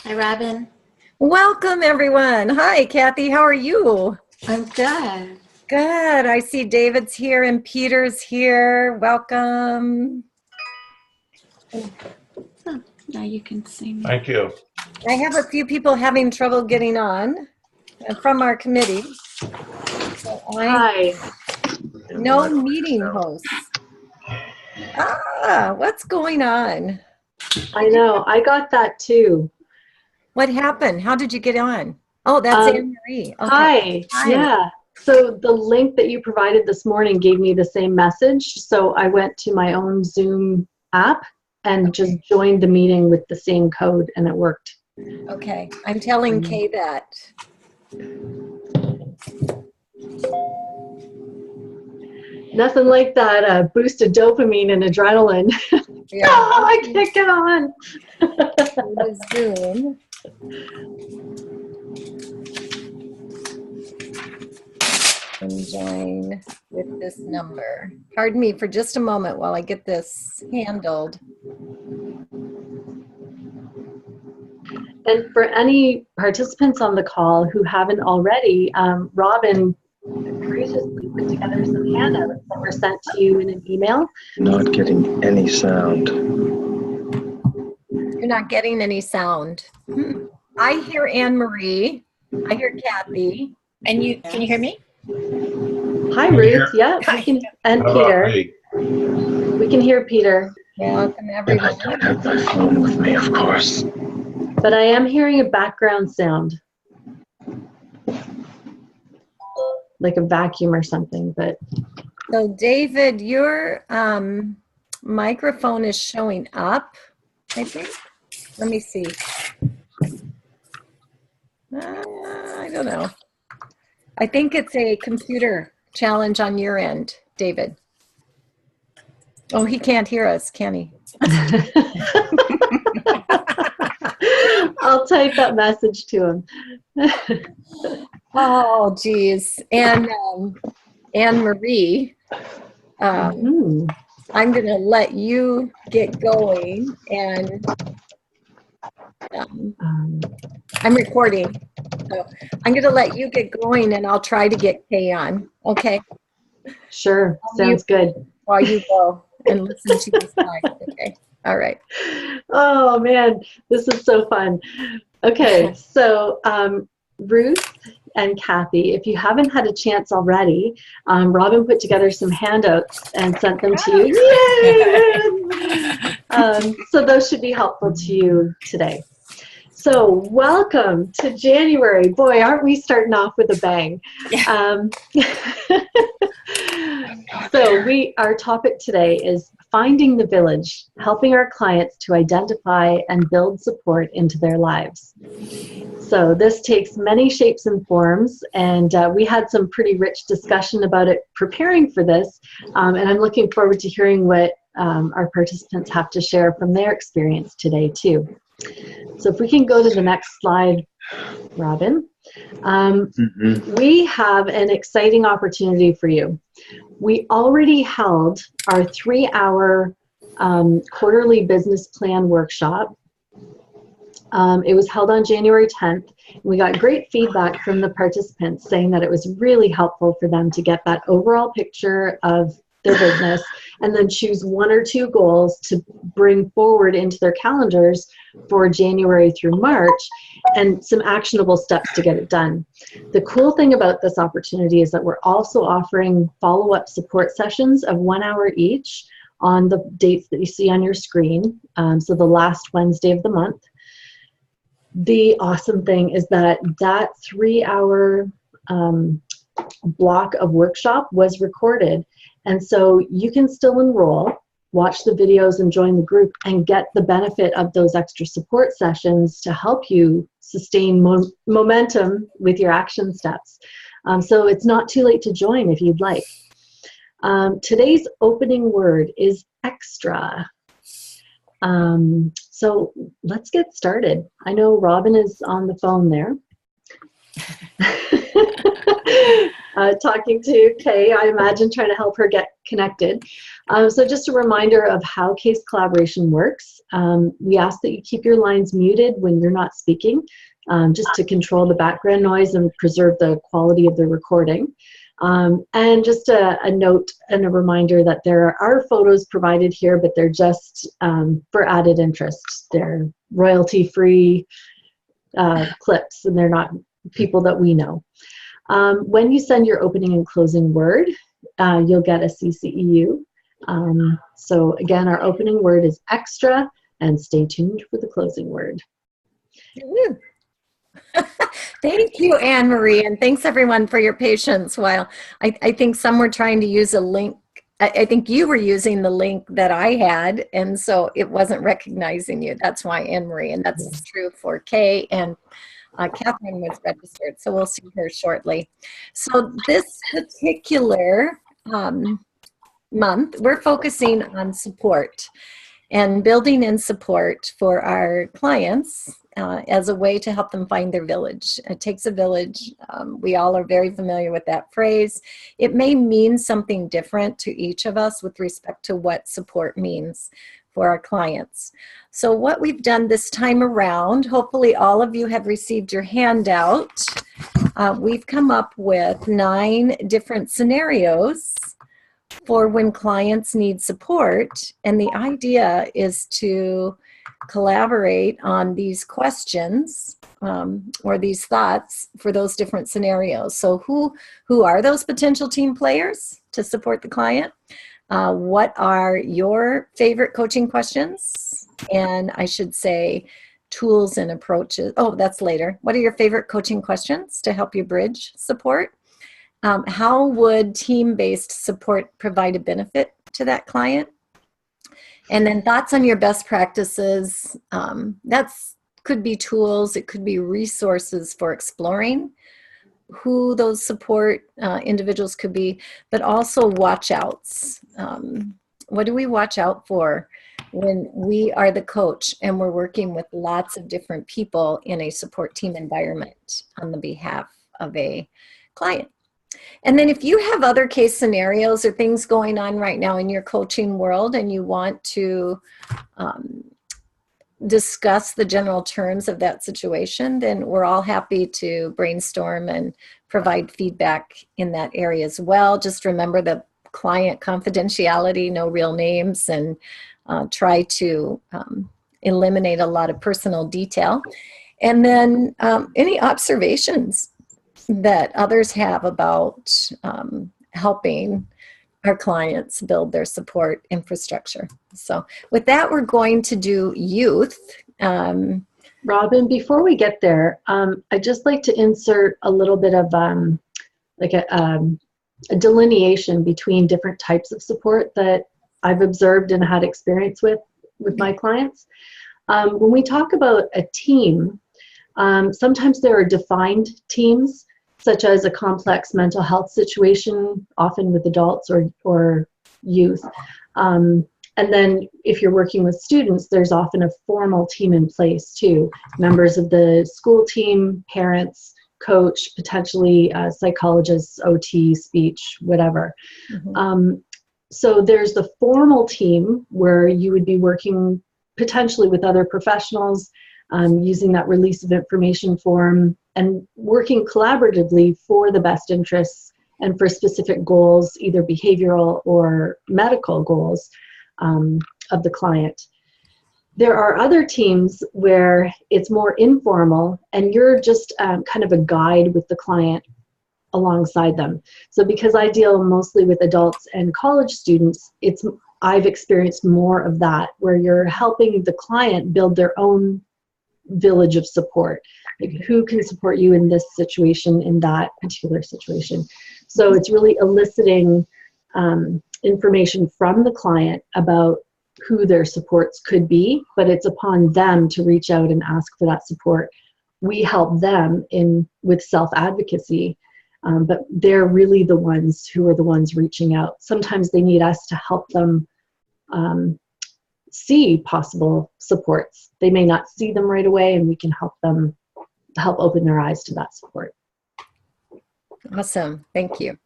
Hi, Robin. Welcome, everyone. Hi, Kathy. How are you? I'm good. Good. I see David's here and Peter's here. Welcome. Oh, now you can see me. Thank you. I have a few people having trouble getting on from our committee. So Hi. no meeting hosts. What's going on? I know. I got that too. What happened? How did you get on? Oh, that's Anne Marie. Okay. Hi. Yeah. So the link that you provided this morning gave me the same message. So I went to my own Zoom app and just joined the meeting with the same code, and it worked. Okay. I'm telling Kay that. Nothing like that boost of dopamine and adrenaline. Yeah. Oh, I can't get on. Zoom. And join with this number. Pardon me for just a moment while I get this handled. And for any participants on the call who haven't already, Robin graciously put together some handouts that were sent to you in an email. Not getting any sound. You're not getting any sound. I hear Anne Marie. I hear Kathy. And can you hear me? Hi, Ruth. Yeah, Hi. and How about Peter. me? We can hear Peter. Welcome, And I everyone. don't have my phone with me, of course. But I am hearing a background sound. Like a vacuum or something, but. So David, your microphone is showing up, I think. Let me see. I don't know. I think it's a computer challenge on your end, David. Oh, he can't hear us, can he? I'll type that message to him. Oh, geez. And Anne Marie, I'm going to let you get going, and I'm recording. So I'm going to let you get going, and I'll try to get Kay on. Okay? Sure. Sounds good. While you go and listen to the slides. Okay. All right. Oh, man. This is so fun. Okay. So, Ruth and Kathy, if you haven't had a chance already, Robin put together some handouts and sent them to you. Yay! So those should be helpful to you today. So welcome to January. Boy, aren't we starting off with a bang. So our topic today is finding the village, helping our clients to identify and build support into their lives. So this takes many shapes and forms, and we had some pretty rich discussion about it preparing for this, and I'm looking forward to hearing what our participants have to share from their experience today too. So if we can go to the next slide, Robin. We have an exciting opportunity for you. We already held our 3-hour quarterly business plan workshop. It was held on January 10th. We got great feedback from the participants saying that it was really helpful for them to get that overall picture of their business and then choose 1 or 2 goals to bring forward into their calendars for January through March and some actionable steps to get it done. The cool thing about this opportunity is that we're also offering follow-up support sessions of 1 hour each on the dates that you see on your screen, so the last Wednesday of the month. The awesome thing is that 3-hour block of workshop was recorded, and so you can still enroll, watch the videos and join the group and get the benefit of those extra support sessions to help you sustain momentum with your action steps. So it's not too late to join if you'd like. Today's opening word is extra. So let's get started. I know Robin is on the phone there. talking to Kay, I imagine, trying to help her get connected. So just a reminder of how case collaboration works. We ask that you keep your lines muted when you're not speaking, just to control the background noise and preserve the quality of the recording. And just a note and a reminder that there are photos provided here, but they're just for added interest. They're royalty-free clips, and they're not people that we know. When you send your opening and closing word, you'll get a CCEU. So again, our opening word is extra, and stay tuned for the closing word. Thank you, Anne Marie, and thanks everyone for your patience while I think some were trying to use a link. I think you were using the link that I had, and so it wasn't recognizing you. That's why, Anne Marie, and that's true for Kay, and Catherine was registered, so we'll see her shortly. So this particular month, we're focusing on support and building in support for our clients as a way to help them find their village. It takes a village. We all are very familiar with that phrase. It may mean something different to each of us with respect to what support means for our clients. So what we've done this time around, hopefully all of you have received your handout. We've come up with 9 different scenarios for when clients need support, and the idea is to collaborate on these questions or these thoughts for those different scenarios. So who are those potential team players to support the client? What are your favorite coaching questions? And I should say tools and approaches. Oh, that's later. What are your favorite coaching questions to help you bridge support? How would team-based support provide a benefit to that client? And then thoughts on your best practices. That's could be tools, it could be resources for exploring who those support individuals could be, but also watch outs. What do we watch out for when we are the coach and we're working with lots of different people in a support team environment on the behalf of a client? And then if you have other case scenarios or things going on right now in your coaching world and you want to discuss the general terms of that situation, then we're all happy to brainstorm and provide feedback in that area as well. Just remember the client confidentiality, no real names, and try to eliminate a lot of personal detail. And then any observations that others have about helping our clients build their support infrastructure. So with that, we're going to do youth. Robin, before we get there, I'd just like to insert a little bit of like a delineation between different types of support that I've observed and had experience with my clients. When we talk about a team, sometimes there are defined teams, such as a complex mental health situation, often with adults or youth. And then if you're working with students, there's often a formal team in place too. Members of the school team, parents, coach, potentially psychologists, OT, speech, whatever. Mm-hmm. So there's the formal team where you would be working potentially with other professionals, using that release of information form and working collaboratively for the best interests and for specific goals, either behavioral or medical goals of the client. There are other teams where it's more informal and you're just kind of a guide with the client alongside them. So because I deal mostly with adults and college students, I've experienced more of that where you're helping the client build their own village of support. Like who can support you in this situation, in that particular situation. So it's really eliciting information from the client about who their supports could be, but it's upon them to reach out and ask for that support. We help them with self-advocacy, but they're really the ones who are the ones reaching out. Sometimes they need us to help them see possible supports. They may not see them right away, and we can help open their eyes to that support. Awesome. Thank you.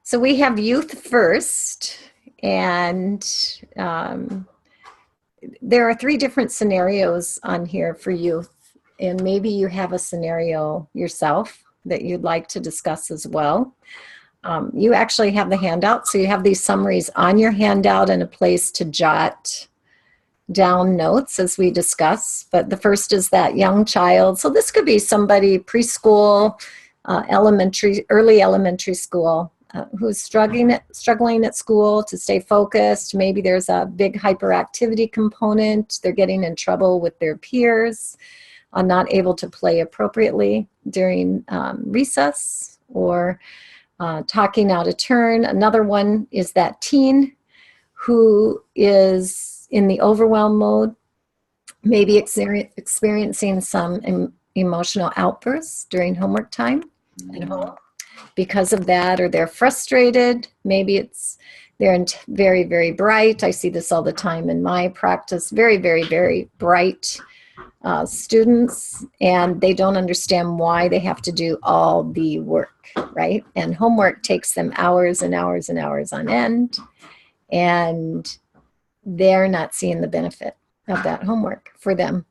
So we have youth first, and there are 3 different scenarios on here for youth, and maybe you have a scenario yourself that you'd like to discuss as well. You actually have the handout, so you have these summaries on your handout and a place to jot down notes as we discuss. But the first is that young child. So this could be somebody preschool, early elementary school, who's struggling at school to stay focused. Maybe there's a big hyperactivity component. They're getting in trouble with their peers, not able to play appropriately during recess, or talking out of turn. Another one is that teen who is in the overwhelm mode, maybe experiencing some emotional outbursts during homework time at home because of that, or they're frustrated. Maybe they're very, very bright. I see this all the time in my practice. Very, very, very bright students, and they don't understand why they have to do all the work, right? And homework takes them hours and hours and hours on end, and they're not seeing the benefit of that homework for them.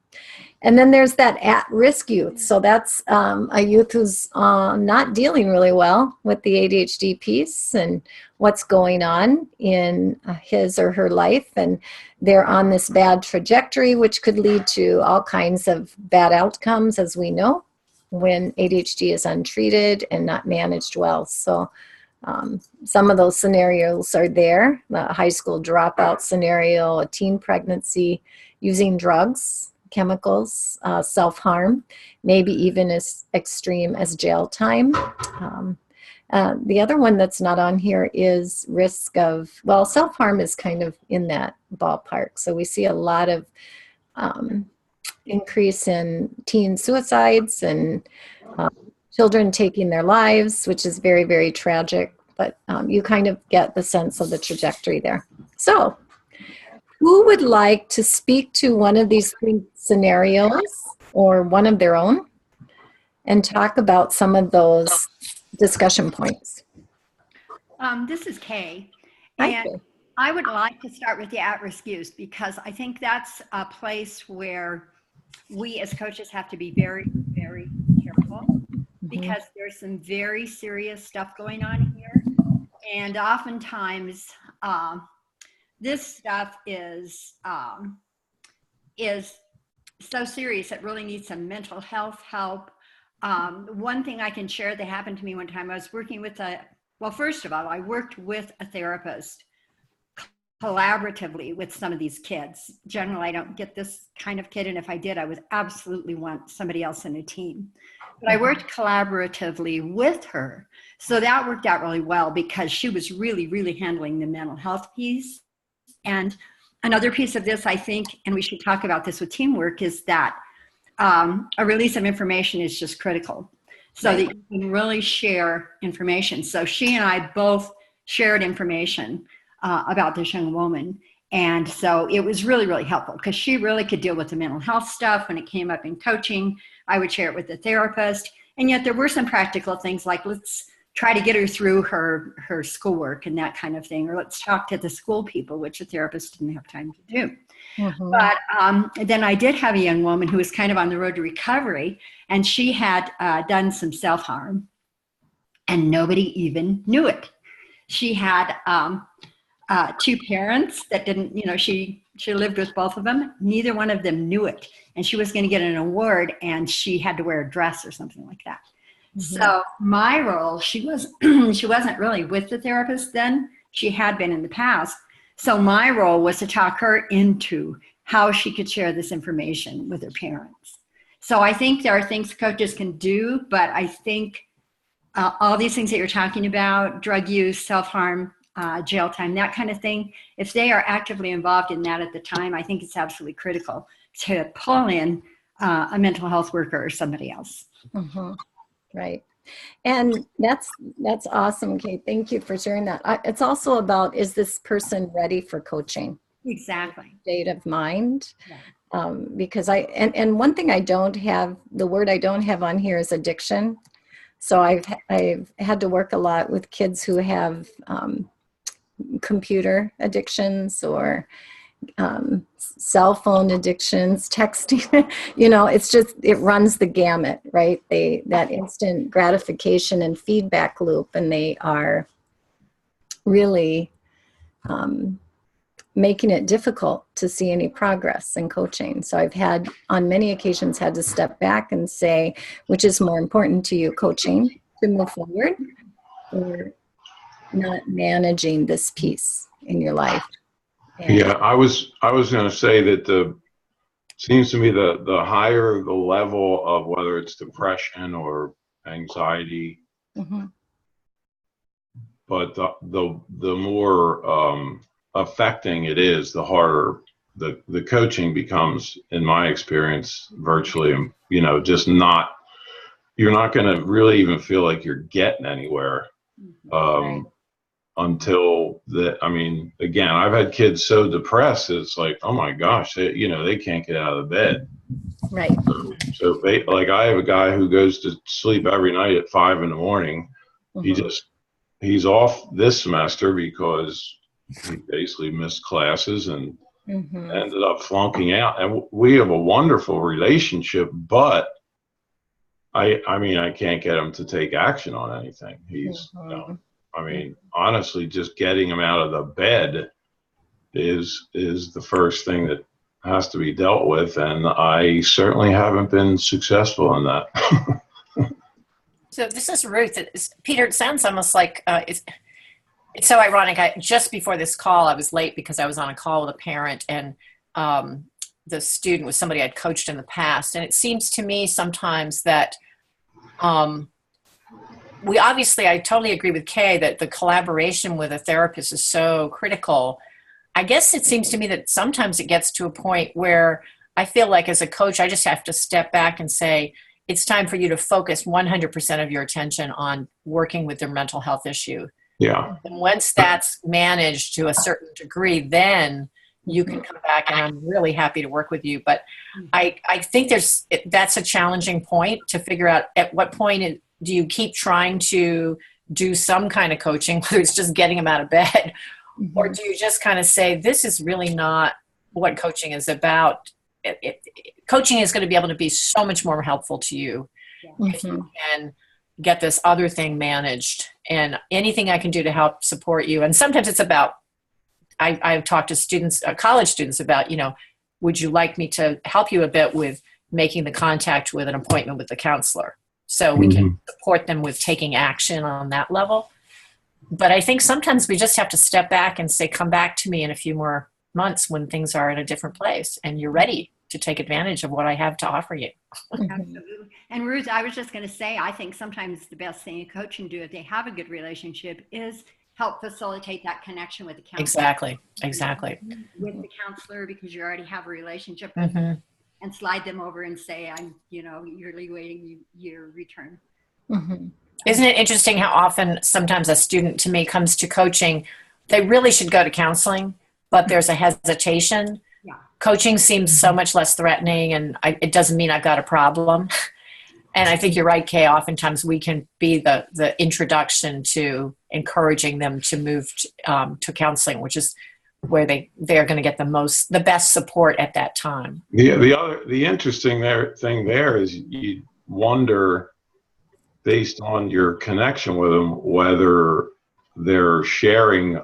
And then there's that at-risk youth. So that's a youth who's not dealing really well with the ADHD piece and what's going on in his or her life. And they're on this bad trajectory, which could lead to all kinds of bad outcomes, as we know, when ADHD is untreated and not managed well. So some of those scenarios are there: the high school dropout scenario, a teen pregnancy, using drugs, chemicals, self-harm, maybe even as extreme as jail time. The other one that's not on here is risk of, well, self-harm is kind of in that ballpark. So we see a lot of increase in teen suicides and children taking their lives, which is very, very tragic. But you kind of get the sense of the trajectory there. So who would like to speak to one of these 3 scenarios or one of their own and talk about some of those discussion points? This is Kay. Hi, And Kay. I would like to start with the at-risk youth, because I think that's a place where we as coaches have to be very, very careful, because there's some very serious stuff going on here. And oftentimes, this stuff is so serious it really needs some mental health help. One thing I can share that happened to me one time, I was working with first of all, I worked with a therapist collaboratively with some of these kids. Generally, I don't get this kind of kid, and if I did, I would absolutely want somebody else in a team. But I worked collaboratively with her. So that worked out really well, because she was really, really handling the mental health piece. And another piece of this, I think, and we should talk about this with teamwork, is that a release of information is just critical, so that you can really share information. So she and I both shared information about this young woman. And so it was really, really helpful, because she really could deal with the mental health stuff. When it came up in coaching, I would share it with the therapist. And yet there were some practical things like, let's try to get her through her schoolwork and that kind of thing, or let's talk to the school people, which a therapist didn't have time to do. But then I did have a young woman who was kind of on the road to recovery, and she had done some self-harm, and nobody even knew it. She had 2 parents that didn't, she lived with both of them. Neither one of them knew it. And she was going to get an award, and she had to wear a dress or something like that. So my role, she wasn't really with the therapist then. She had been in the past. So my role was to talk her into how she could share this information with her parents. So I think there are things coaches can do, but I think all these things that you're talking about, drug use, self-harm, jail time, that kind of thing, if they are actively involved in that at the time, I think it's absolutely critical to pull in a mental health worker or somebody else. Right. And that's awesome, Kate. Thank you for sharing that. It's also about, is this person ready for coaching? Exactly. State of mind. Because and one thing I don't have, the word I don't have on here is addiction. So I've had to work a lot with kids who have computer addictions or cell phone addictions, texting. It runs the gamut, right? That instant gratification and feedback loop, and they are really making it difficult to see any progress in coaching. So I've had, on many occasions, had to step back and say, which is more important to you, coaching to move forward, or not managing this piece in your life? Yeah, I was going to say that seems to me the higher the level of whether it's depression or anxiety, but the more affecting it is, the harder the coaching becomes, in my experience, virtually, just not, you're not going to really even feel like you're getting anywhere. Right. Until again, I've had kids so depressed, it's like, oh my gosh, they can't get out of the bed. Right. So like, I have a guy who goes to sleep every night at 5 a.m. He's off this semester because he basically missed classes and ended up flunking out. And we have a wonderful relationship, but I can't get him to take action on anything. He's, honestly, just getting him out of the bed is the first thing that has to be dealt with. And I certainly haven't been successful in that. So this is Ruth. Peter, it sounds almost like it's so ironic. Just before this call, I was late because I was on a call with a parent, and the student was somebody I'd coached in the past. And it seems to me sometimes that I totally agree with Kay that the collaboration with a therapist is so critical. I guess it seems to me that sometimes it gets to a point where I feel like as a coach, I just have to step back and say, it's time for you to focus 100% of your attention on working with their mental health issue. Yeah. And once that's managed to a certain degree, then you can come back, and I'm really happy to work with you. But I think that's a challenging point to figure out at what point do you keep trying to do some kind of coaching, whether it's just getting them out of bed, or do you just kind of say, this is really not what coaching is about. Coaching is going to be able to be so much more helpful to you if you can get this other thing managed, and anything I can do to help support you. And sometimes it's about, I've talked to students, college students about, would you like me to help you a bit with making the contact with an appointment with the counselor? So we can support them with taking action on that level. But I think sometimes we just have to step back and say, come back to me in a few more months when things are in a different place and you're ready to take advantage of what I have to offer you. Absolutely. And Ruth, I was just going to say, I think sometimes the best thing a coach can do if they have a good relationship is help facilitate that connection with the counselor. Exactly. With the counselor, because you already have a relationship with them, and slide them over and say, I'm, yearly waiting your return. Isn't it interesting how often sometimes a student to me comes to coaching, they really should go to counseling, but there's a hesitation. Yeah. Coaching seems so much less threatening, and it doesn't mean I've got a problem. And I think you're right, Kay. Oftentimes we can be the introduction to encouraging them to move to counseling, which is where they're going to get the best support at that time. The interesting thing there is you wonder, based on your connection with them, whether they're sharing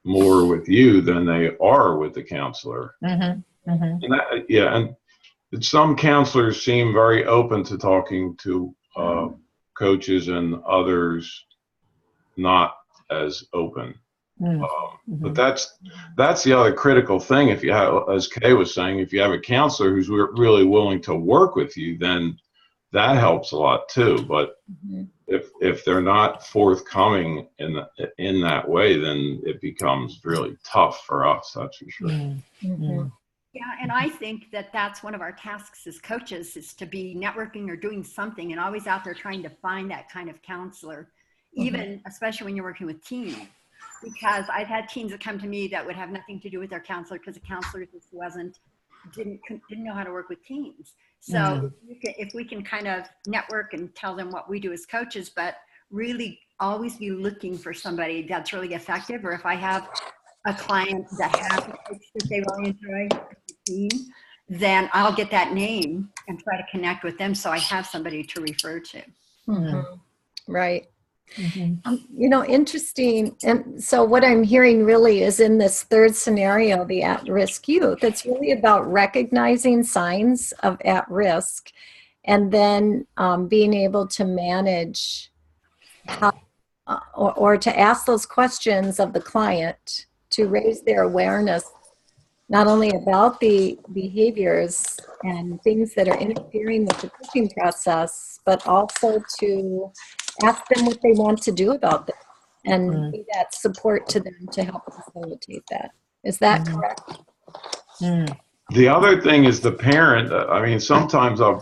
more with you than they are with the counselor. And some counselors seem very open to talking to coaches, and others not as open. But that's the other critical thing. If you have, as Kay was saying, if you have a counselor who's really willing to work with you, then that helps a lot too. But if they're not forthcoming in that way, then it becomes really tough for us. That's for sure. Yeah, and I think that that's one of our tasks as coaches, is to be networking or doing something and always out there trying to find that kind of counselor, even especially when you're working with teens. Because I've had teens that come to me that would have nothing to do with their counselor because the counselor just wasn't didn't know how to work with teens. So if we can kind of network and tell them what we do as coaches, but really always be looking for somebody that's really effective. Or if I have a client that has a coach that they really enjoy, the team, then I'll get that name and try to connect with them so I have somebody to refer to. Right. Interesting. And so what I'm hearing really is in this third scenario, the at-risk youth, it's really about recognizing signs of at-risk and then being able to manage how, or to ask those questions of the client to raise their awareness, not only about the behaviors and things that are interfering with the coaching process, but also to ask them what they want to do about them and be that support to them to help facilitate that. Is that correct? The other thing is the parent. I mean, sometimes I'm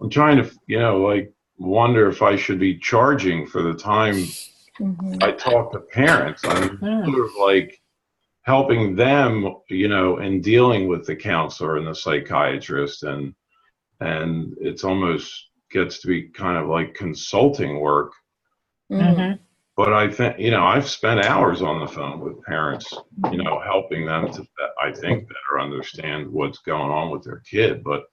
trying to, like wonder if I should be charging for the time I talk to parents. I mean, sort of like helping them, in dealing with the counselor and the psychiatrist, and it's almost gets to be kind of like consulting work. But I think, I've spent hours on the phone with parents, helping them to, I think, better understand what's going on with their kid. But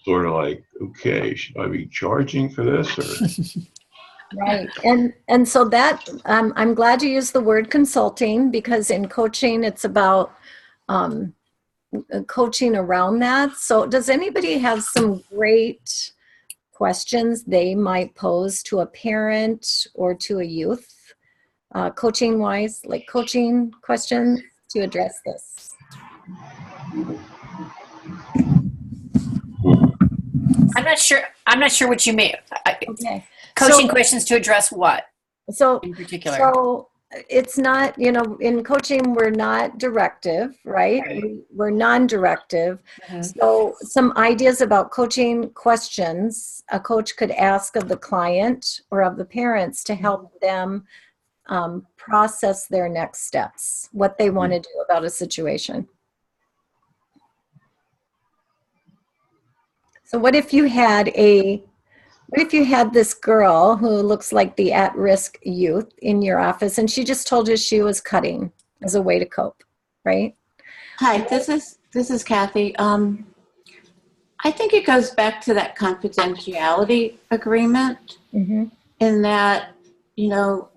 sort of like, okay, should I be charging for this? Or? Right. And so that, I'm glad you used the word consulting, because in coaching, it's about coaching around that. So does anybody have some great questions they might pose to a parent or to a youth, coaching wise, like coaching questions to address this? I'm not sure what you mean. Okay. Coaching questions to address what? So in particular? So it's not, in coaching, we're not directive, right? We're non-directive. So some ideas about coaching questions a coach could ask of the client or of the parents to help them process their next steps, what they want to do about a situation. So what if you had this girl who looks like the at-risk youth in your office, and she just told you she was cutting as a way to cope, right? Hi, this is Kathy. I think it goes back to that confidentiality agreement, in that,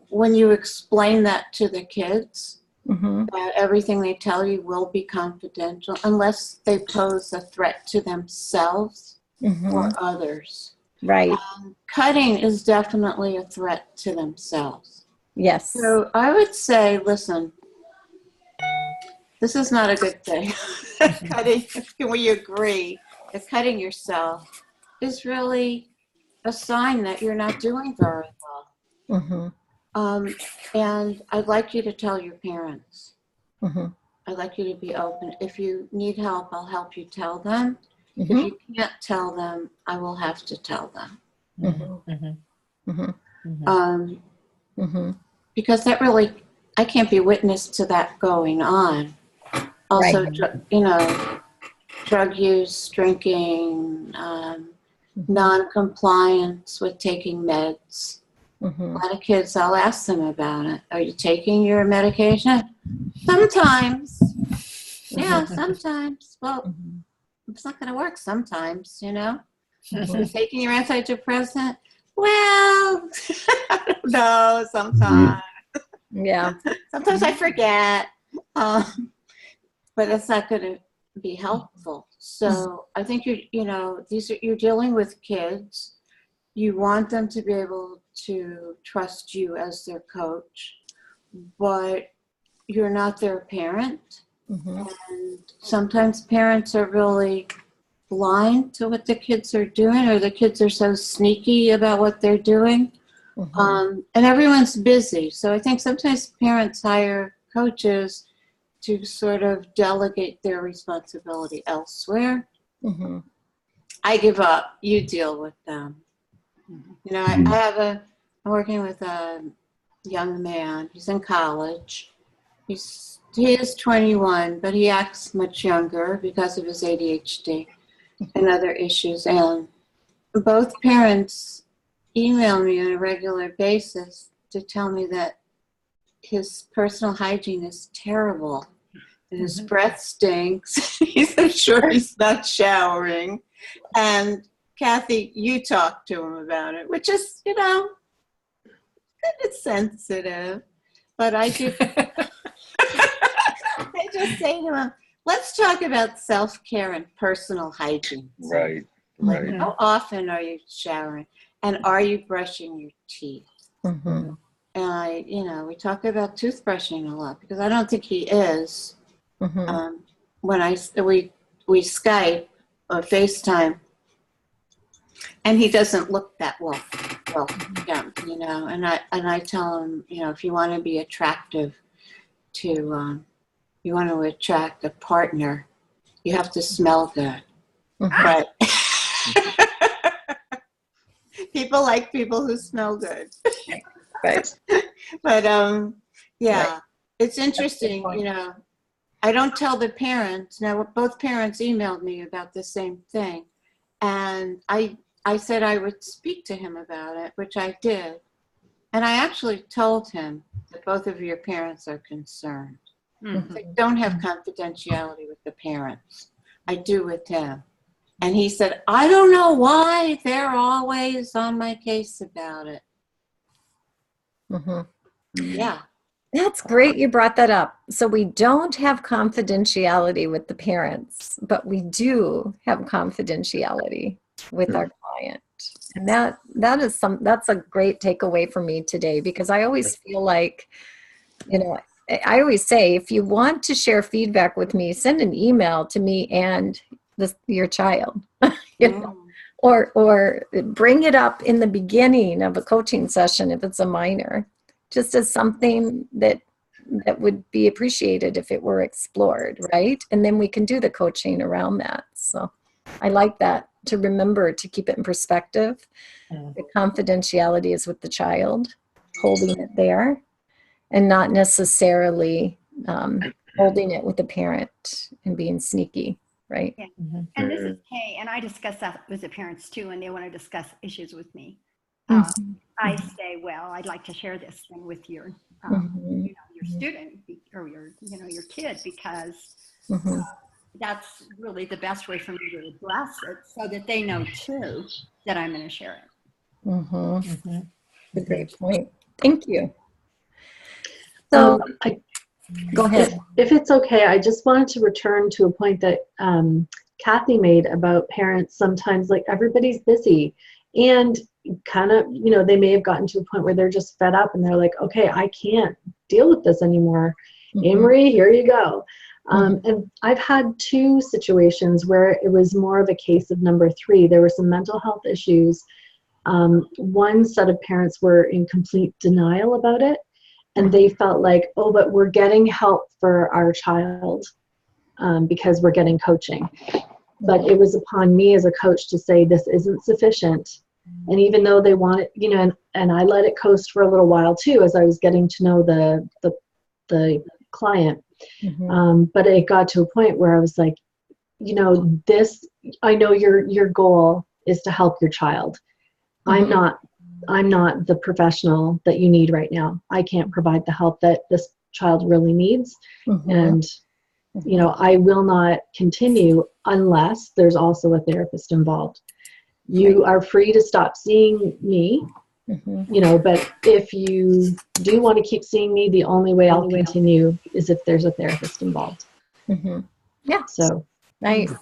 when you explain that to the kids, that everything they tell you will be confidential unless they pose a threat to themselves or others. Right. Cutting is definitely a threat to themselves. Yes. So I would say, listen, this is not a good thing. Cutting, can we agree that cutting yourself is really a sign that you're not doing very well? And I'd like you to tell your parents. I'd like you to be open. If you need help, I'll help you tell them. If you can't tell them, I will have to tell them. Because that really, I can't be witness to that going on. Also, drug use, drinking, non-compliance with taking meds. A lot of kids, I'll ask them about it. Are you taking your medication? Sometimes. Yeah, sometimes. Well, it's not going to work sometimes, You're taking your antidepressant? Well, I don't know, sometimes. Yeah. Sometimes I forget. But it's not going to be helpful. So I think you're dealing with kids. You want them to be able to trust you as their coach, but you're not their parent. And sometimes parents are really blind to what the kids are doing, or the kids are so sneaky about what they're doing. And everyone's busy. So I think sometimes parents hire coaches to sort of delegate their responsibility elsewhere. I give up. You deal with them. I'm working with a young man. He's in college. He's he is 21, but he acts much younger because of his ADHD and other issues. And both parents email me on a regular basis to tell me that his personal hygiene is terrible. And his breath stinks. He's sure he's not showering. And Kathy, you talked to him about it, which is, you know, kind of sensitive. But I do. I just say to him, let's talk about self-care and personal hygiene. Right, right. How often are you showering? And are you brushing your teeth? Mm-hmm. And we talk about toothbrushing a lot because I don't think he is. Mm-hmm. When we Skype or FaceTime, and he doesn't look that well, young, and I tell him, if you want to be attractive to, you want to attract a partner, you have to smell good. Mm-hmm. But people like people who smell good. Right. But yeah, Right. It's interesting, I don't tell the parents. Now, both parents emailed me about the same thing. And I said I would speak to him about it, which I did. And I actually told him that both of your parents are concerned. Mhm. I don't have confidentiality with the parents. I do with him. And he said, I don't know why they're always on my case about it. Mm-hmm. Yeah. That's great you brought that up. So we don't have confidentiality with the parents, but we do have confidentiality with our client. And that's a great takeaway for me today, because I always feel like, I always say, if you want to share feedback with me, send an email to me and your child, or bring it up in the beginning of a coaching session if it's a minor, just as something that would be appreciated if it were explored, right? And then we can do the coaching around that. So I like that, to remember to keep it in perspective. The confidentiality is with the child, holding it there, and not necessarily holding it with the parent and being sneaky, right? Yeah. And this is Kay, and I discuss that with the parents too, and they want to discuss issues with me. I say, well, I'd like to share this thing with your student or your kid, because that's really the best way for me to address it, so that they know too that I'm going to share it. A great point. Thank you. So go ahead. If it's okay, I just wanted to return to a point that Kathy made about parents sometimes, like, everybody's busy, and kind of, they may have gotten to a point where they're just fed up and they're like, okay, I can't deal with this anymore. Amory, here you go. And I've had two situations where it was more of a case of number three. There were some mental health issues. One set of parents were in complete denial about it, and they felt like, oh, but we're getting help for our child because we're getting coaching. But it was upon me as a coach to say, this isn't sufficient. And even though they wanted, and I let it coast for a little while too, as I was getting to know the client. But it got to a point where I was like, I know your goal is to help your child. I'm not the professional that you need right now. I can't provide the help that this child really needs. And, I will not continue unless there's also a therapist involved. You are free to stop seeing me, but if you do want to keep seeing me, the only way I'll continue is if there's a therapist involved. Yeah. So nice.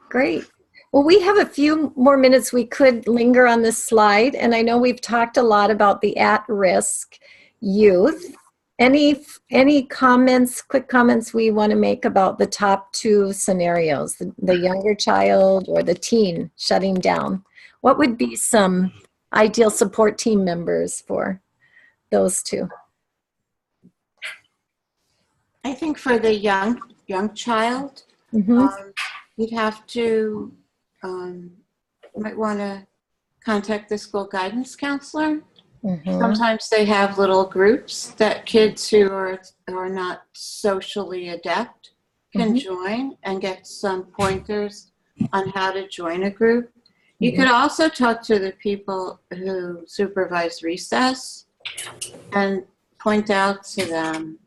Great. Well, we have a few more minutes. We could linger on this slide. And I know we've talked a lot about the at-risk youth. Any comments, quick comments we want to make about the top two scenarios, the younger child or the teen shutting down? What would be some ideal support team members for those two? I think for the young child, you'd have to, might want to contact the school guidance counselor Sometimes they have little groups that kids who are not socially adept can join and get some pointers on how to join a group. You could also talk to the people who supervise recess and point out to them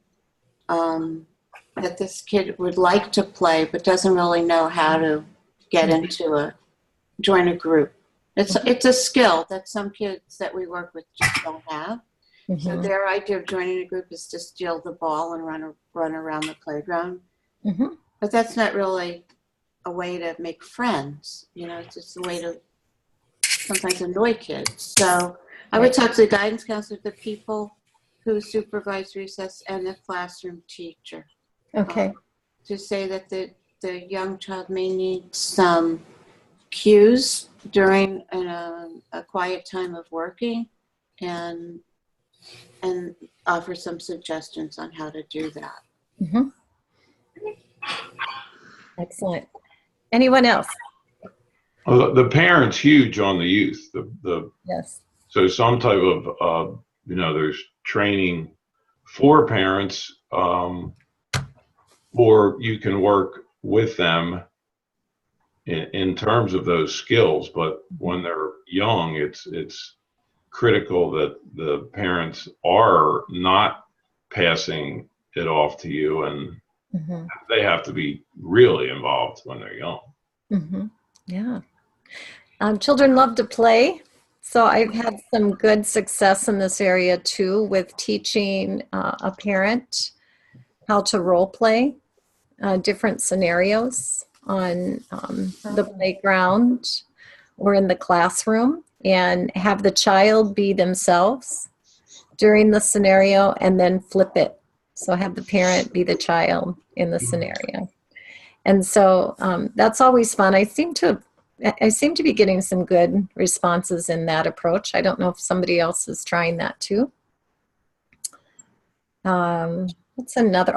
that this kid would like to play but doesn't really know how to get join a group. It's a skill that some kids that we work with just don't have. So their idea of joining a group is to steal the ball and run around the playground. But that's not really a way to make friends. You know, it's just a way to sometimes annoy kids. So I would talk to the guidance counselor, the people who supervise recess, and the classroom teacher. Okay. To say that the young child may need some cues during a quiet time of working, and offer some suggestions on how to do that. Excellent. Anyone else? Well, the parent's huge on the youth. Yes. So some type of, there's training for parents, or you can work with them in terms of those skills. But when they're young, it's critical that the parents are not passing it off to you, and they have to be really involved when they're young. Yeah. Children love to play. So I've had some good success in this area too, with teaching a parent how to role play different scenarios on the playground or in the classroom, and have the child be themselves during the scenario and then flip it. So have the parent be the child in the scenario. And so that's always fun. I seem to be getting some good responses in that approach. I don't know if somebody else is trying that too. What's another?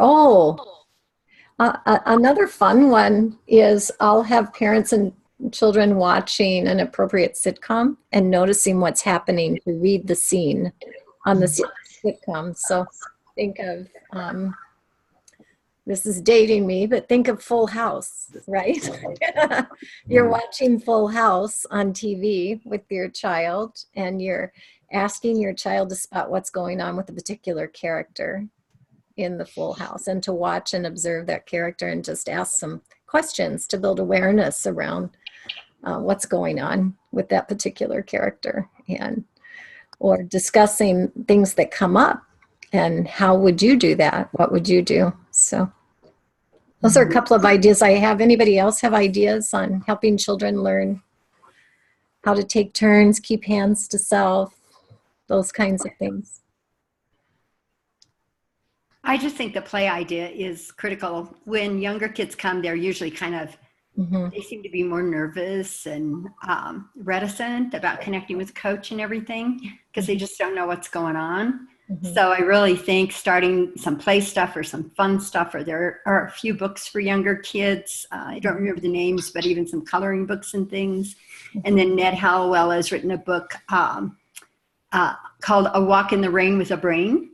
Another fun one is I'll have parents and children watching an appropriate sitcom and noticing what's happening to read the scene on the sitcom. So think of, this is dating me, but think of Full House, right? You're watching Full House on TV with your child, and you're asking your child to spot what's going on with a particular character in the Full House, and to watch and observe that character and just ask some questions to build awareness around what's going on with that particular character, or discussing things that come up. And how would you do that? What would you do? So those are a couple of ideas I have. Anybody else have ideas on helping children learn how to take turns, keep hands to self, those kinds of things? I just think the play idea is critical. When younger kids come, they're usually kind of, they seem to be more nervous and reticent about connecting with coach and everything, because they just don't know what's going on. So I really think starting some play stuff or some fun stuff, or there are a few books for younger kids. I don't remember the names, but even some coloring books and things. And then Ned Hallowell has written a book called A Walk in the Rain with a Brain.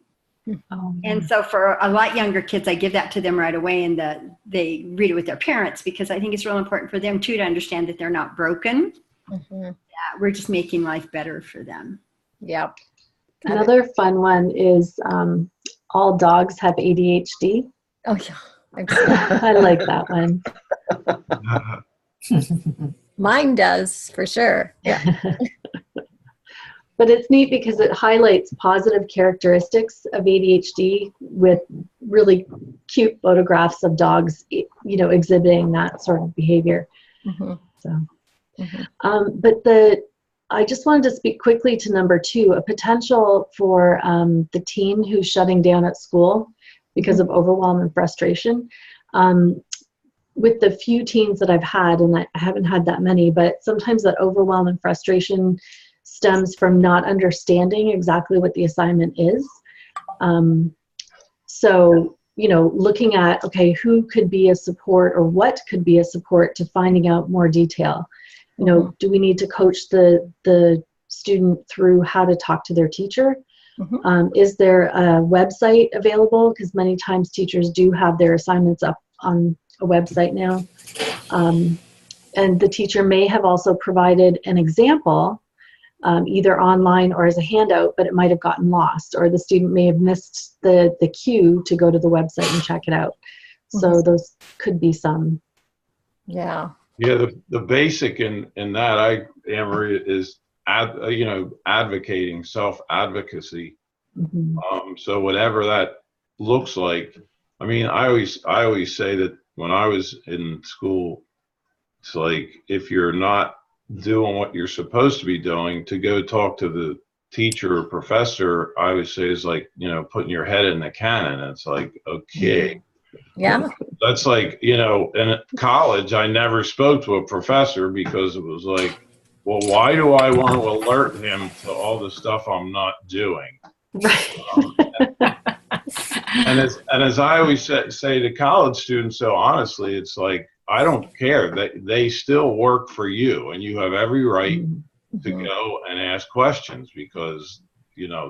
And so for a lot younger kids, I give that to them right away, and they read it with their parents, because I think it's real important for them too to understand that they're not broken. That we're just making life better for them. Yep. Another fun one is All Dogs Have ADHD. Oh, yeah. I like that one. Mine does, for sure. Yeah. But it's neat because it highlights positive characteristics of ADHD with really cute photographs of dogs, exhibiting that sort of behavior. But I just wanted to speak quickly to number 2, a potential for the teen who's shutting down at school because of overwhelm and frustration. With the few teens that I've had, and I haven't had that many, but sometimes that overwhelm and frustration stems from not understanding exactly what the assignment is. So, looking at, okay, who could be a support, or what could be a support to finding out more detail? Do we need to coach the student through how to talk to their teacher. Mhm. Is there a website available? Because many times teachers do have their assignments up on a website now. And the teacher may have also provided an example, either online or as a handout, but it might have gotten lost, or the student may have missed the cue to go to the website and check it out. So those could be some. Yeah. Yeah, the basic in that, Anne-Marie, is advocating, self-advocacy. So whatever that looks like. I mean, I always say that when I was in school, it's like if you're not doing what you're supposed to be doing, to go talk to the teacher or professor, I would say is like, putting your head in the cannon. It's like, okay. Yeah. That's like, in college, I never spoke to a professor because it was like, well, why do I want to alert him to all the stuff I'm not doing? And as I always say to college students, so honestly, it's like, I don't care. They still work for you, and you have every right to go and ask questions because,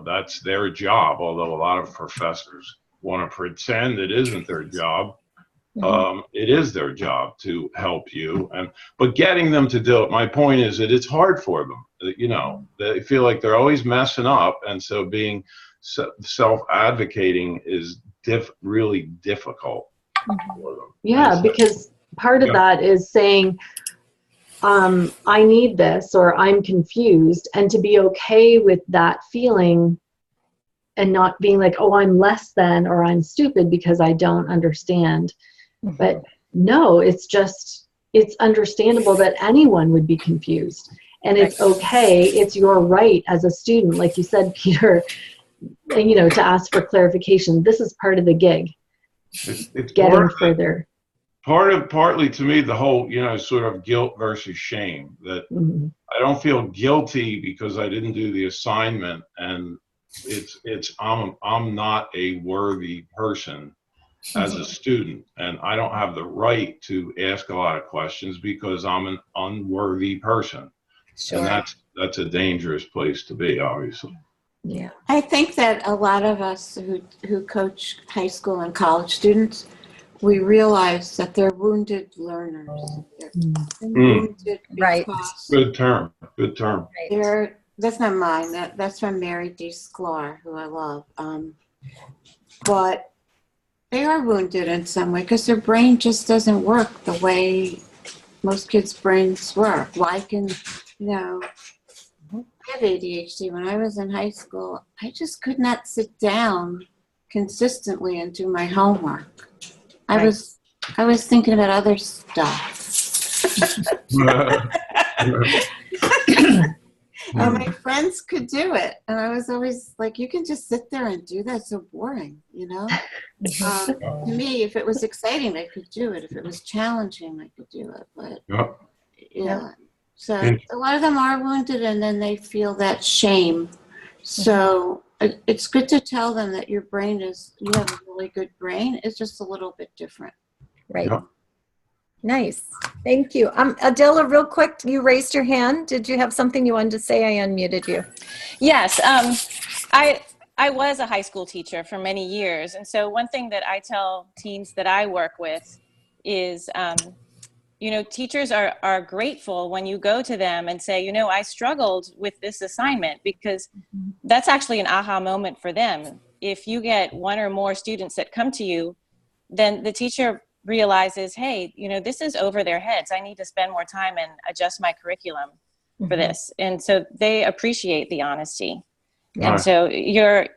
that's their job. Although a lot of professors want to pretend it isn't their job. It is their job to help you, but getting them to do it. My point is that it's hard for them. They feel like they're always messing up, and so being self-advocating is really difficult for them. Yeah, because part of that is saying, I need this, or I'm confused, and to be okay with that feeling and not being like, oh, I'm less than, or I'm stupid because I don't understand. But no, it's understandable that anyone would be confused, and it's okay. It's your right as a student, like you said, Peter, to ask for clarification. This is part of the gig. It's getting further. Partly to me, the whole, sort of guilt versus shame, that I don't feel guilty because I didn't do the assignment, and I'm not a worthy person as a student, and I don't have the right to ask a lot of questions because I'm an unworthy person. Sure. And that's a dangerous place to be, obviously. Yeah. I think that a lot of us who coach high school and college students, we realize that they're wounded learners. They're wounded because Good term. That's not mine. That's from Mary D. Sklar, who I love. But they are wounded in some way because their brain just doesn't work the way most kids' brains work. Like I had ADHD when I was in high school. I just could not sit down consistently and do my homework. I was thinking about other stuff. My friends could do it, and I was always like, "You can just sit there and do that. It's so boring, To me, if it was exciting, I could do it. If it was challenging, I could do it. But yeah. So a lot of them are wounded, and then they feel that shame. So it's good to tell them that you have a really good brain. It's just a little bit different. Right. Yeah. Nice. Thank you. Adela, real quick, you raised your hand. Did you have something you wanted to say? I unmuted you. Yes. I was a high school teacher for many years. And so one thing that I tell teens that I work with is, teachers are grateful when you go to them and say, I struggled with this assignment, because that's actually an aha moment for them. If you get one or more students that come to you, then the teacher realizes, hey, this is over their heads. I need to spend more time and adjust my curriculum for this. And so they appreciate the honesty. And so you're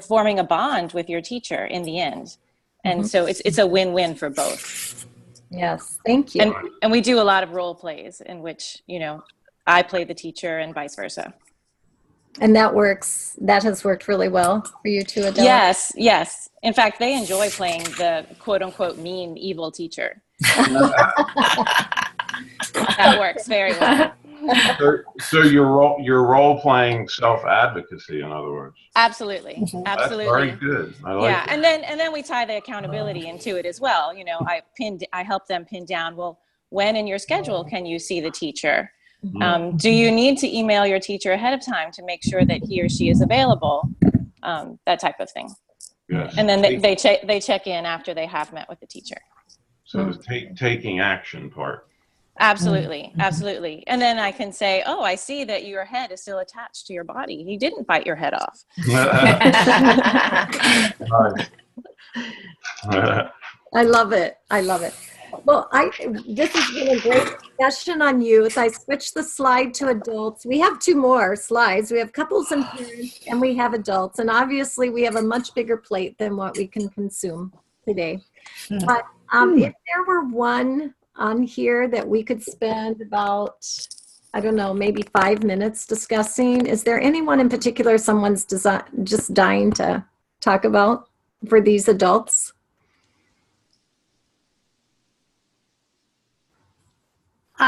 forming a bond with your teacher in the end. And so it's a win-win for both. Yes, thank you. And we do a lot of role plays in which, I play the teacher and vice versa. And that has worked really well for you too, Adela? Yes. In fact, they enjoy playing the quote unquote mean, evil teacher. That works very well. So you're role playing self-advocacy, in other words. Absolutely. Absolutely. That's very good. I like that. And then we tie the accountability into it as well. I help them pin down, well, when in your schedule can you see the teacher? Do you need to email your teacher ahead of time to make sure that he or she is available? That type of thing. Yes. And then they check in after they have met with the teacher. So the taking action part. Absolutely, absolutely. And then I can say, oh, I see that your head is still attached to your body. He didn't bite your head off. I love it. I love it. Well, this has been a great discussion on youth. I switched the slide to adults. We have 2 more slides. We have couples and parents, and we have adults. And obviously, we have a much bigger plate than what we can consume today. But if there were one on here that we could spend about, I don't know, maybe 5 minutes discussing, is there anyone in particular someone's just dying to talk about for these adults?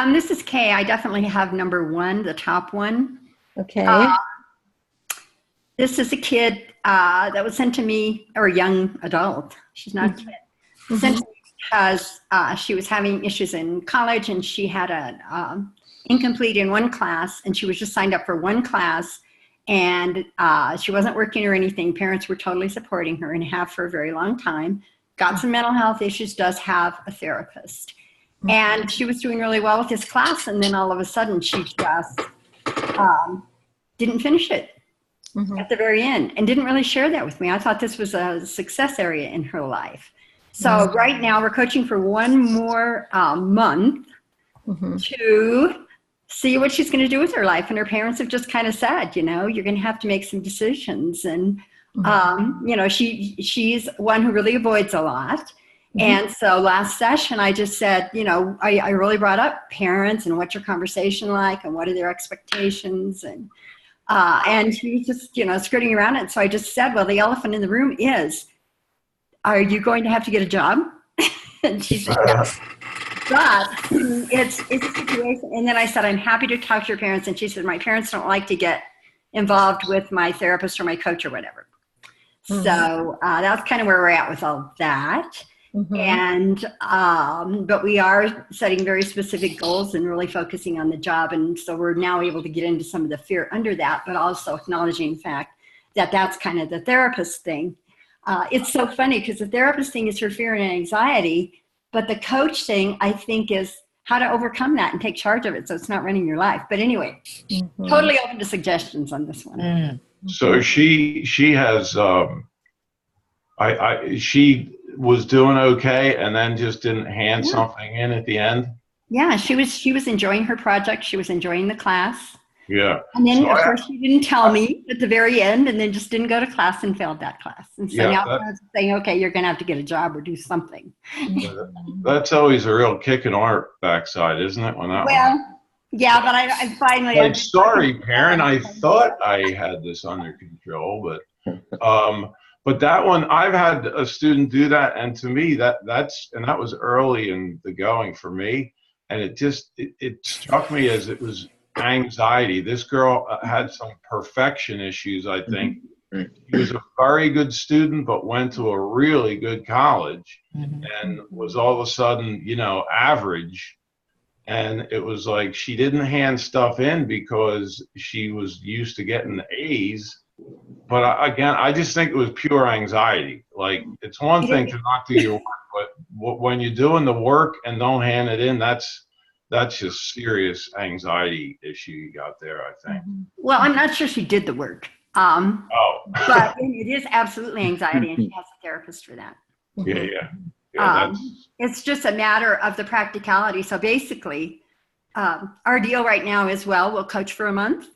This is Kay. I definitely have number 1, the top one. Okay. This is a kid that was sent to me, or a young adult. She's not a kid. Sent to me because she was having issues in college, and she had an incomplete in one class, and she was just signed up for one class, and she wasn't working or anything. Parents were totally supporting her and have for a very long time. Got some mental health issues, does have a therapist. And she was doing really well with this class, and then all of a sudden she just didn't finish it at the very end and didn't really share that with me. I thought this was a success area in her life. So right now we're coaching for 1 more month to see what she's going to do with her life. And her parents have just kind of said, you know, you're going to have to make some decisions. And, you know, she's one who really avoids a lot. And so last session, I just said, you know, I really brought up parents and what's your conversation like and what are their expectations. And she was just, you know, skirting around it. So I just said, well, the elephant in the room is, are you going to have to get a job? And she said, yes. But it's a situation. And then I said, I'm happy to talk to your parents. And she said, my parents don't like to get involved with my therapist or my coach or whatever. So that's kind of where we're at with all that. And but we are setting very specific goals and really focusing on the job, and so we're now able to get into some of the fear under that, but also acknowledging the fact that that's kind of the therapist thing. It's so funny because the therapist thing is her fear and anxiety, but the coach thing I think is how to overcome that and take charge of it so it's not running your life. But anyway, totally open to suggestions on this one. So she has she was doing okay and then just didn't hand something in at the end. Yeah, she was enjoying her project. She was enjoying the class. Yeah. And then, of course, she didn't tell me at the very end, and then just didn't go to class and failed that class. And so now I'm saying, okay, you're going to have to get a job or do something. That's always a real kick in our backside, isn't it? When that yeah, but I finally. Like, sorry, parent, I thought I had this under control, but that one, I've had a student do that, and to me, that was early in the going for me, and it struck me as it was anxiety. This girl had some perfection issues, I think. She was a very good student, but went to a really good college, and was all of a sudden, you know, average. And it was like she didn't hand stuff in because she was used to getting A's. But I just think it was pure anxiety. Like, it's one thing to not do your work, but when you're doing the work and don't hand it in, that's just serious anxiety issue you got there, I think. Well, I'm not sure she did the work. But it is absolutely anxiety, and she has a therapist for that. Yeah, it's just a matter of the practicality. So basically, our deal right now is, well, we'll coach for a month.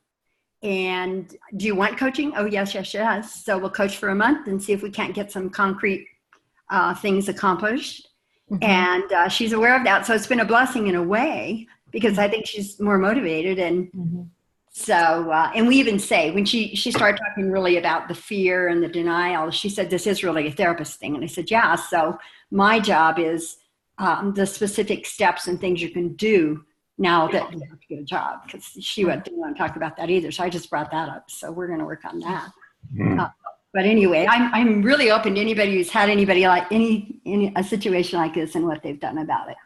And do you want coaching? Oh, yes. So we'll coach for a month and see if we can't get some concrete things accomplished. And she's aware of that. So it's been a blessing in a way, because I think she's more motivated. And so, and we even say, when she started talking really about the fear and the denial, she said, this is really a therapist thing. And I said, yeah. So my job is the specific steps and things you can do now that you have to get a job, because she didn't want to talk about that either. So I just brought that up. So we're going to work on that. But anyway, I'm really open to anybody who's had anybody like a situation like this and what they've done about it.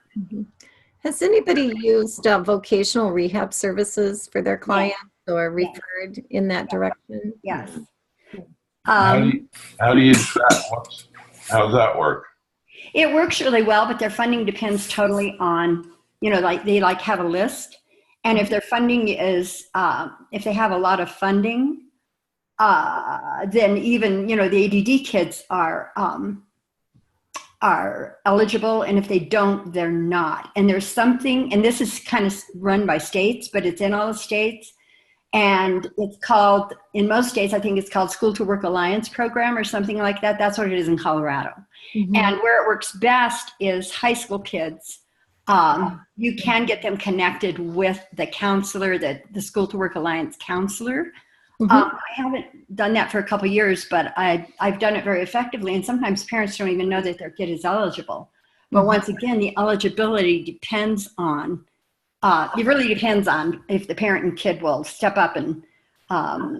Has anybody used vocational rehab services for their clients or referred in that direction? Yes. How do you do that? How does that work? It works really well, but their funding depends totally on, like they have a list. And if their funding is, if they have a lot of funding, then even, the ADD kids are eligible. And if they don't, they're not. And there's something, and this is kind of run by states, but it's in all the states. And it's called, in most states, I think it's called School to Work Alliance Program or something like that. That's what it is in Colorado. Mm-hmm. And where it works best is high school kids. You can get them connected with the counselor, the School to Work Alliance counselor. Mm-hmm. I haven't done that for a couple of years, but I've done it very effectively. And sometimes parents don't even know that their kid is eligible. But once again, the eligibility depends on, it really depends on if the parent and kid will step up and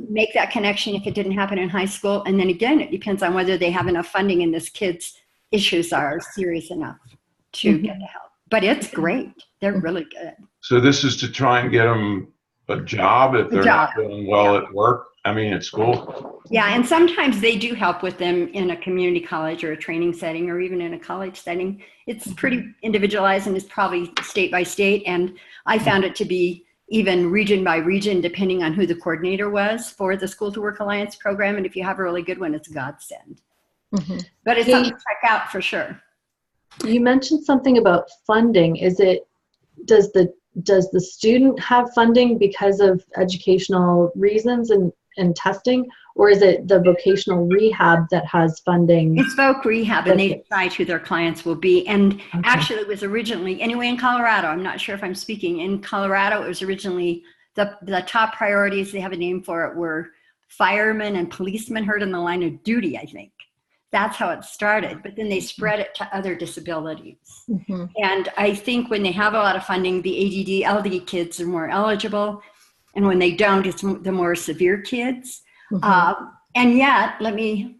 make that connection if it didn't happen in high school. And then again, it depends on whether they have enough funding and this kid's issues are serious enough to get the help. But it's great. They're really good. So this is to try and get them a job if they're not doing well at work? I mean, at school? Yeah, and sometimes they do help with them in a community college or a training setting or even in a college setting. It's pretty individualized and it's probably state by state. And I found it to be even region by region, depending on who the coordinator was for the School to Work Alliance program. And if you have a really good one, it's a godsend. Mm-hmm. But it's something to check out for sure. You mentioned something about funding. Does the student have funding because of educational reasons and testing, or is it the vocational rehab that has funding? It's voc rehab, and they decide who their clients will be. And actually, it was originally, anyway, in Colorado, I'm not sure if I'm speaking, in Colorado, it was originally the top priorities, they have a name for it, were firemen and policemen hurt in the line of duty, I think. That's how it started, but then they spread it to other disabilities. Mm-hmm. And I think when they have a lot of funding, the ADD, LD kids are more eligible. And when they don't, it's the more severe kids. Mm-hmm. And yet, let me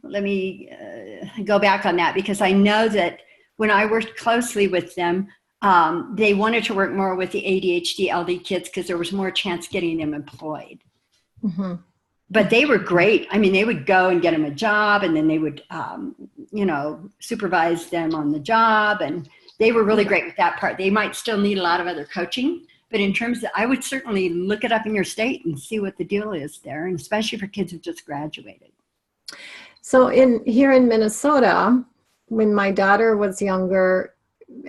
go back on that, because I know that when I worked closely with them, they wanted to work more with the ADHD, LD kids because there was more chance getting them employed. Mm-hmm. But they were great. I mean, they would go and get them a job, and then they would, supervise them on the job. And they were really great with that part. They might still need a lot of other coaching, but in terms of, I would certainly look it up in your state and see what the deal is there, and especially for kids who just graduated. So here in Minnesota, when my daughter was younger,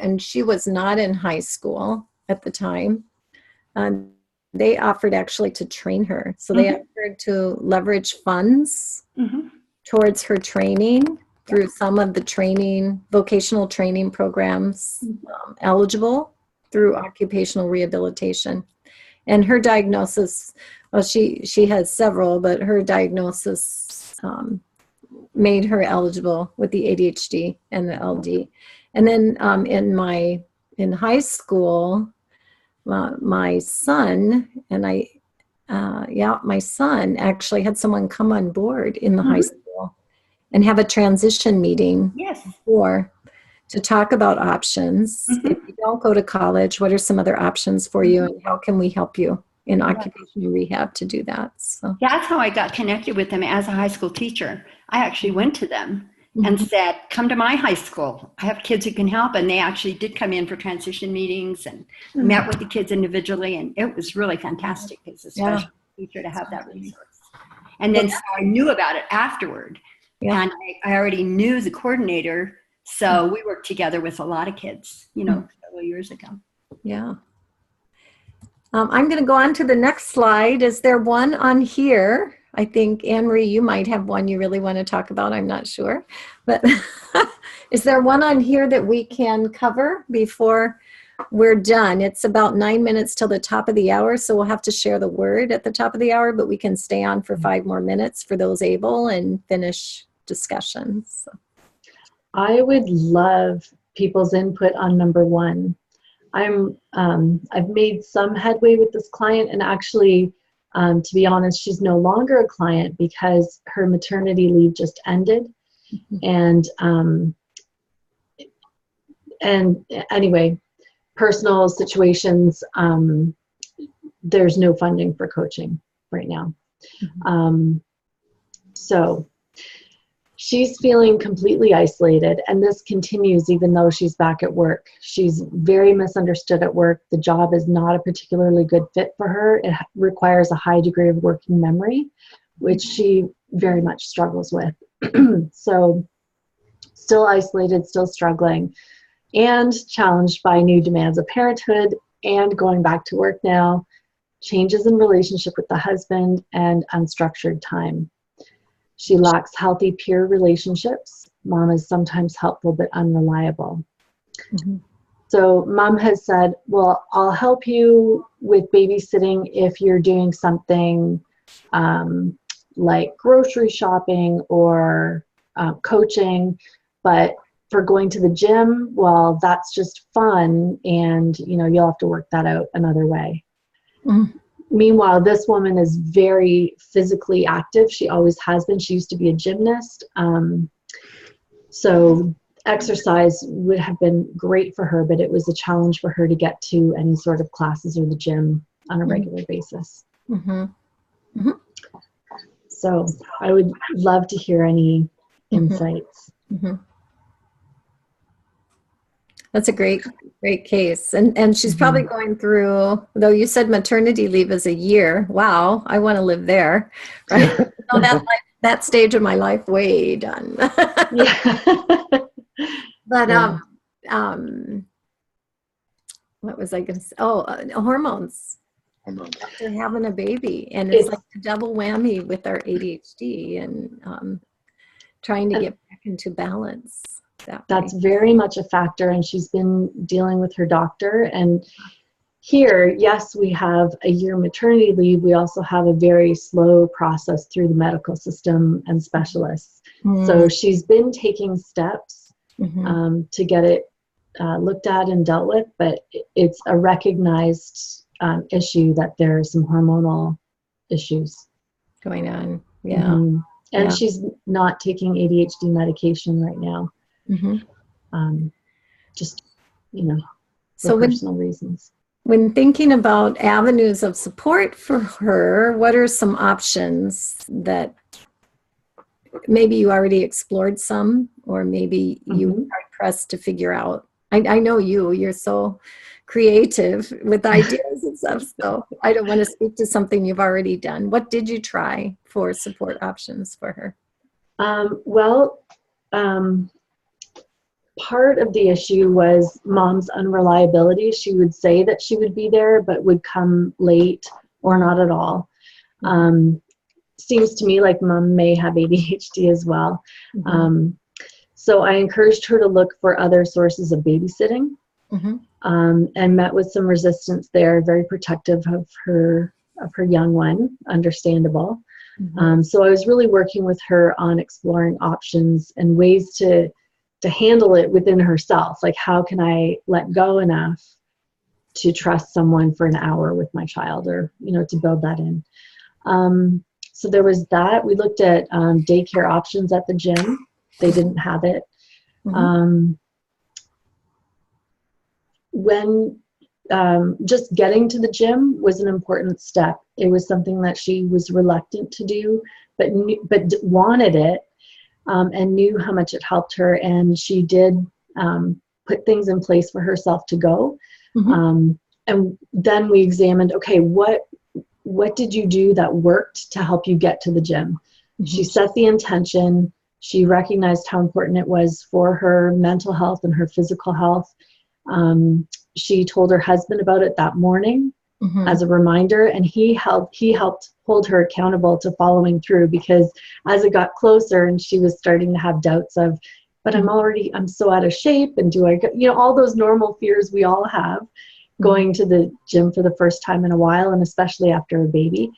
and she was not in high school at the time, they offered actually to train her. So they offered to leverage funds towards her training through some of the vocational training programs eligible through occupational rehabilitation. And her diagnosis, well, she has several, but her diagnosis made her eligible with the ADHD and the LD. And then in high school, my son my son actually had someone come on board in the high school and have a transition meeting to talk about options. If you don't go to college, what are some other options for you, and how can we help you in occupational rehab to do that? So that's how I got connected with them as a high school teacher. I actually went to them and said, come to my high school. I have kids who can help. And they actually did come in for transition meetings and met with the kids individually. And it was really fantastic as a special teacher to have that resource. And then so I knew about it afterward. And I already knew the coordinator. So we worked together with a lot of kids, several years ago. Yeah. I'm going to go on to the next slide. Is there one on here? I think, Anne-Marie, you might have one you really want to talk about. I'm not sure. But is there one on here that we can cover before we're done? It's about 9 minutes till the top of the hour, so we'll have to share the word at the top of the hour, but we can stay on for 5 more minutes for those able and finish discussions. So. I would love people's input on number 1. I've made some headway with this client, and actually, to be honest, she's no longer a client because her maternity leave just ended. And anyway, personal situations, there's no funding for coaching right now. So she's feeling completely isolated, and this continues even though she's back at work. She's very misunderstood at work. The job is not a particularly good fit for her. It requires a high degree of working memory, which she very much struggles with. So still isolated, still struggling, and challenged by new demands of parenthood and going back to work now, changes in relationship with the husband, and unstructured time. She lacks healthy peer relationships. Mom is sometimes helpful but unreliable. So mom has said, well, I'll help you with babysitting if you're doing something like grocery shopping or coaching, but for going to the gym, well, that's just fun, and you'll have to work that out another way. Meanwhile, this woman is very physically active. She always has been. She used to be a gymnast. So exercise would have been great for her, but it was a challenge for her to get to any sort of classes or the gym on a regular basis. So I would love to hear any insights. That's a great case. And she's probably going through, though you said maternity leave is a year. Wow, I want to live there. Right? So that stage of my life, way done. But what was I going to say? Oh, hormones. After having a baby, and it's like a double whammy with our ADHD and trying to get back into balance. That's very much a factor, and she's been dealing with her doctor. And here, yes, we have a year maternity leave. We also have a very slow process through the medical system and specialists. So she's been taking steps to get it looked at and dealt with, but it's a recognized issue that there are some hormonal issues going on. And she's not taking ADHD medication right now. Just, for personal reasons. When thinking about avenues of support for her, what are some options that maybe you already explored some, or maybe you are pressed to figure out? I know you're so creative with ideas and stuff, so I don't want to speak to something you've already done. What did you try for support options for her? Part of the issue was mom's unreliability. She would say that she would be there, but would come late or not at all. Seems to me like mom may have ADHD as well. So I encouraged her to look for other sources of babysitting, and met with some resistance there, very protective of her young one, understandable. So I was really working with her on exploring options and ways to handle it within herself. Like, how can I let go enough to trust someone for an hour with my child, or, to build that in. So there was that. We looked at daycare options at the gym. They didn't have it. When just getting to the gym was an important step. It was something that she was reluctant to do, but wanted it. And knew how much it helped her, and she did put things in place for herself to go. And then we examined, okay, what did you do that worked to help you get to the gym? She set the intention. She recognized how important it was for her mental health and her physical health. She told her husband about it that morning as a reminder, and he helped hold her accountable to following through, because as it got closer and she was starting to have doubts of, but I'm so out of shape, and do I go, all those normal fears we all have going to the gym for the first time in a while, and especially after a baby.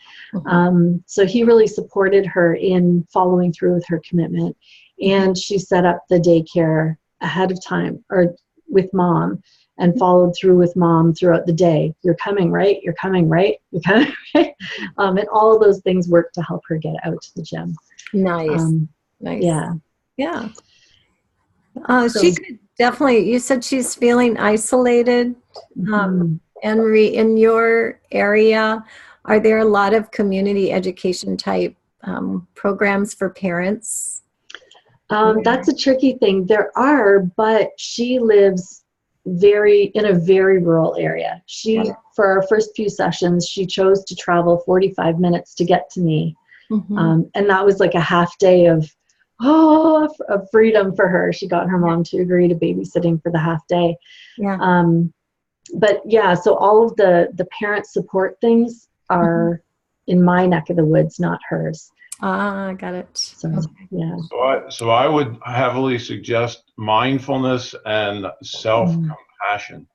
So he really supported her in following through with her commitment, and she set up the daycare ahead of time, or with mom, and followed through with mom throughout the day. You're coming, right? You're coming, right? You're coming, right? And all of those things work to help her get out to the gym. Nice. Yeah. She could definitely, you said she's feeling isolated. Anne-Marie, in your area, are there a lot of community education type programs for parents? That's a tricky thing. There are, but she lives in a very rural area. For our first few sessions, she chose to travel 45 minutes to get to me. And that was like a half day of freedom for her. She got her mom to agree to babysitting for the half day. But yeah, so all of the parent support things are in my neck of the woods, not hers. Got it. So, yeah. So I would heavily suggest mindfulness and self-compassion.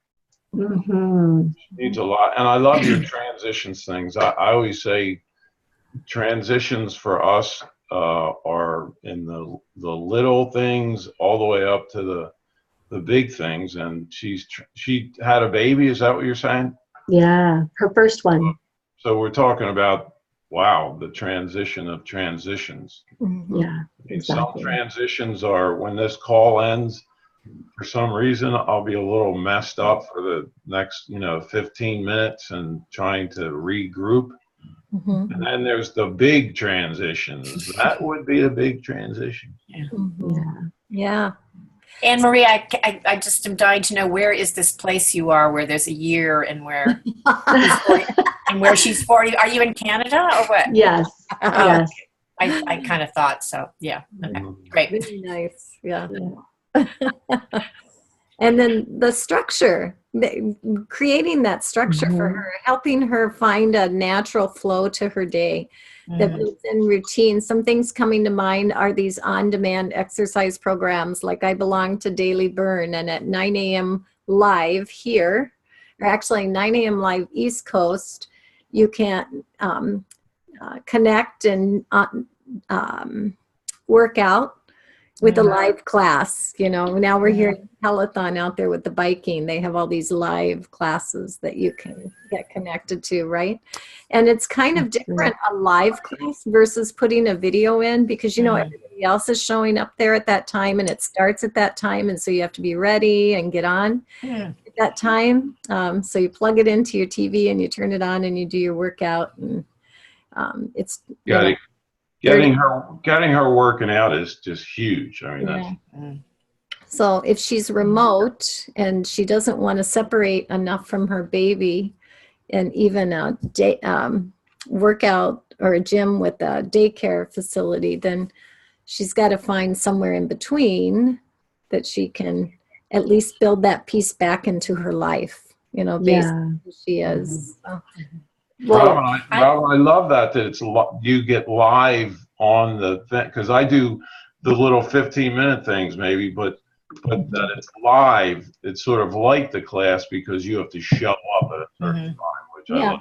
Needs a lot. And I love your transitions things. I always say transitions for us are in the little things all the way up to the big things. And she had a baby. Is that what you're saying? Yeah, her first one. So we're talking about, wow, the transition of transitions. Yeah, exactly. Some transitions are, when this call ends, for some reason, I'll be a little messed up for the next, 15 minutes and trying to regroup. And then there's the big transitions. That would be a big transition. Yeah. Anne-Marie, I just am dying to know, where is this place you are where there's a year and where she's 40? Are you in Canada or what? Yes. Yes. I kind of thought so. Yeah. Okay. Great. Really nice. Yeah. And then the structure, creating that structure for her, helping her find a natural flow to her day that builds in routine. Some things coming to mind are these on-demand exercise programs. Like I belong to Daily Burn, and at 9 a.m. live here, or actually 9 a.m. live East Coast, you can connect and work out with a live class. Now we're hearing Peloton out there with the biking. They have all these live classes that you can get connected to, right? And it's kind of different, a live class versus putting a video in, because everybody else is showing up there at that time and it starts at that time, and so you have to be ready and get on at that time. So you plug it into your TV and you turn it on and you do your workout, and it's getting her working out is just huge. I mean, So if she's remote and she doesn't want to separate enough from her baby, and even a day workout or a gym with a daycare facility, then she's got to find somewhere in between that she can at least build that piece back into her life, based on who she is. So. Well, I love that it's you get live on the thing, because I do the little 15-minute things maybe, but that it's live. It's sort of like the class because you have to show up at a certain time, which I love.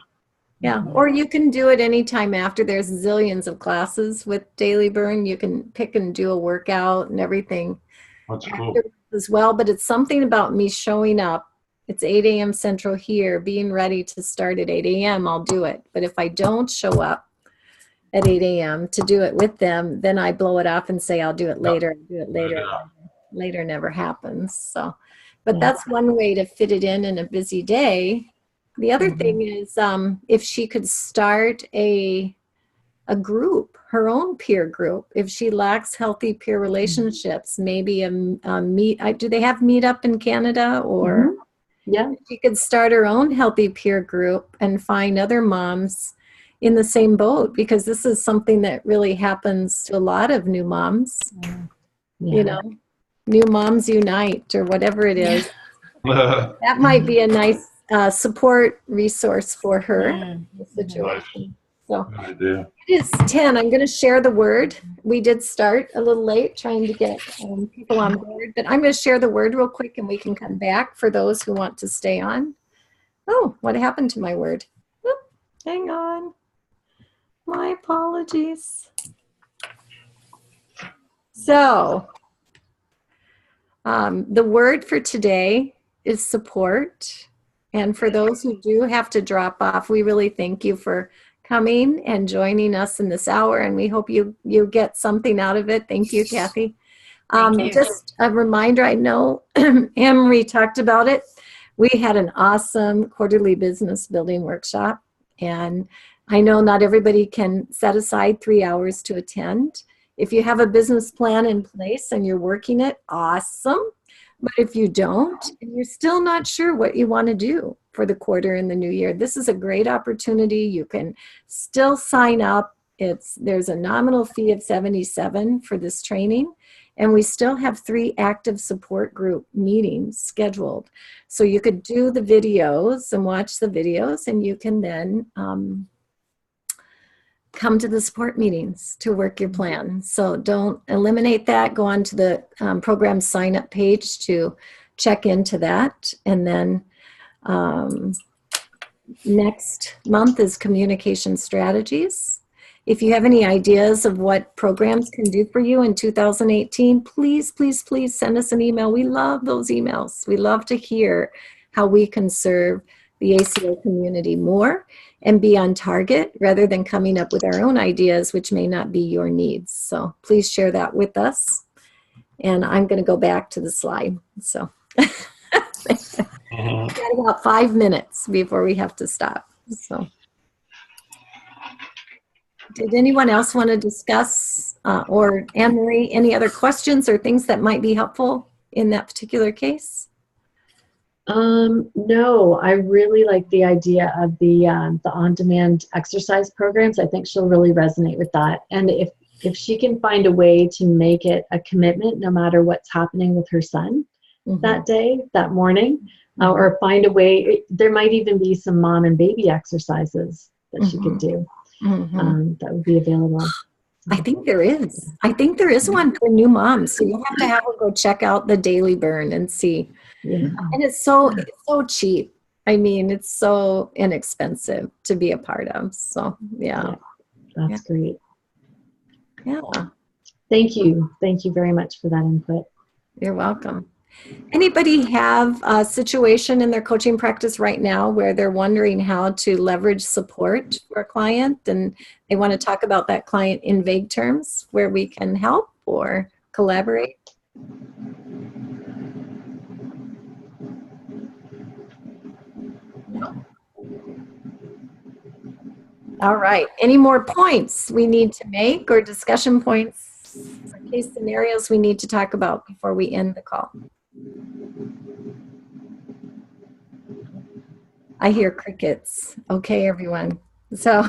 Yeah, or you can do it anytime after. There's zillions of classes with Daily Burn. You can pick and do a workout and everything. That's cool. As well, but it's something about me showing up. It's 8 a.m. Central here, being ready to start at 8 a.m., I'll do it. But if I don't show up at 8 a.m. to do it with them, then I blow it off and say, I'll do it later. I'll do it later. Later never happens. So, but that's one way to fit it in a busy day. The other thing is if she could start a group, her own peer group, if she lacks healthy peer relationships, maybe a do they have Meetup in Canada? Or she could start her own healthy peer group and find other moms in the same boat, because this is something that really happens to a lot of new moms. New Moms Unite, or whatever it is. That might be a nice support resource for her in the situation. So it is 10. I'm going to share the word. We did start a little late trying to get people on board, but I'm going to share the word real quick and we can come back for those who want to stay on. Oh, what happened to my word? Oop, hang on. My apologies. So the word for today is support. And for those who do have to drop off, we really thank you for coming and joining us in this hour, and we hope you get something out of it. Thank you, Kathy. Thank you. Just a reminder, I know Anne-Marie talked about it, We had an awesome quarterly business building workshop, and I know not everybody can set aside 3 hours to attend. If you have a business plan in place and you're working it, awesome. But if you don't, and you're still not sure what you want to do for the quarter in the new year, this is a great opportunity. You can still sign up. There's a nominal fee of $77 for this training, and we still have 3 active support group meetings scheduled. So you could do the videos and watch the videos, and you can then come to the support meetings to work your plan. So don't eliminate that. Go on to the program sign up page to check into that. And then next month is communication strategies. If you have any ideas of what programs can do for you in 2018, please, please, please send us an email. We love those emails. We love to hear how we can serve the ACO community more and be on target rather than coming up with our own ideas, which may not be your needs. So please share that with us. And I'm going to go back to the slide. So we've got about 5 minutes before we have to stop. So did anyone else want to discuss, or Anne-Marie, any other questions or things that might be helpful in that particular case? No, I really like the idea of the on-demand exercise programs. I think she'll really resonate with that. And if she can find a way to make it a commitment, no matter what's happening with her son that day, that morning, or find a way, there might even be some mom and baby exercises that she could do that would be available. I think there is. I think there is one for new moms. So you'll have to have her go check out the Daily Burn and see. Yeah. And it's so cheap. I mean, it's so inexpensive to be a part of. So yeah. That's great. Yeah. Thank you. Thank you very much for that input. You're welcome. Anybody have a situation in their coaching practice right now where they're wondering how to leverage support for a client and they want to talk about that client in vague terms where we can help or collaborate? No. All right. Any more points we need to make or discussion points or case scenarios we need to talk about before we end the call? I hear crickets. Okay, everyone. So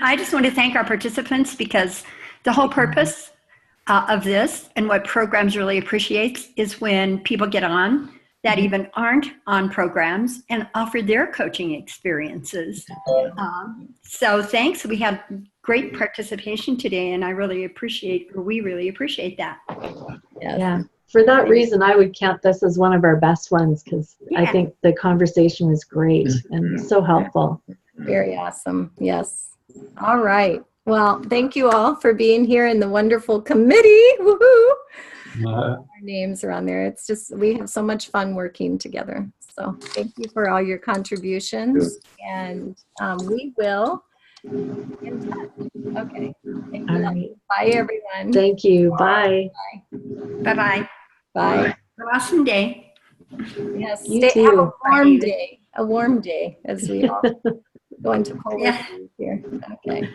I just want to thank our participants because the whole purpose of this and what programs really appreciate is when people get on that even aren't on programs and offer their coaching experiences. So thanks. We had great participation today and we really appreciate that. yes. Yeah. For that reason, I would count this as one of our best ones because I think the conversation was great and so helpful. Very awesome. Yes. All right. Well, thank you all for being here in the wonderful committee. Woohoo! Our names are on there. It's just, we have so much fun working together. So thank you for all your contributions. And we will be in touch. Okay. Thank you. All right. Bye, everyone. Thank you. Bye. Bye-bye. Bye. Have an awesome day. Yes. You Have a too. warm day. A warm day as we all go into cold Yeah. here. Okay.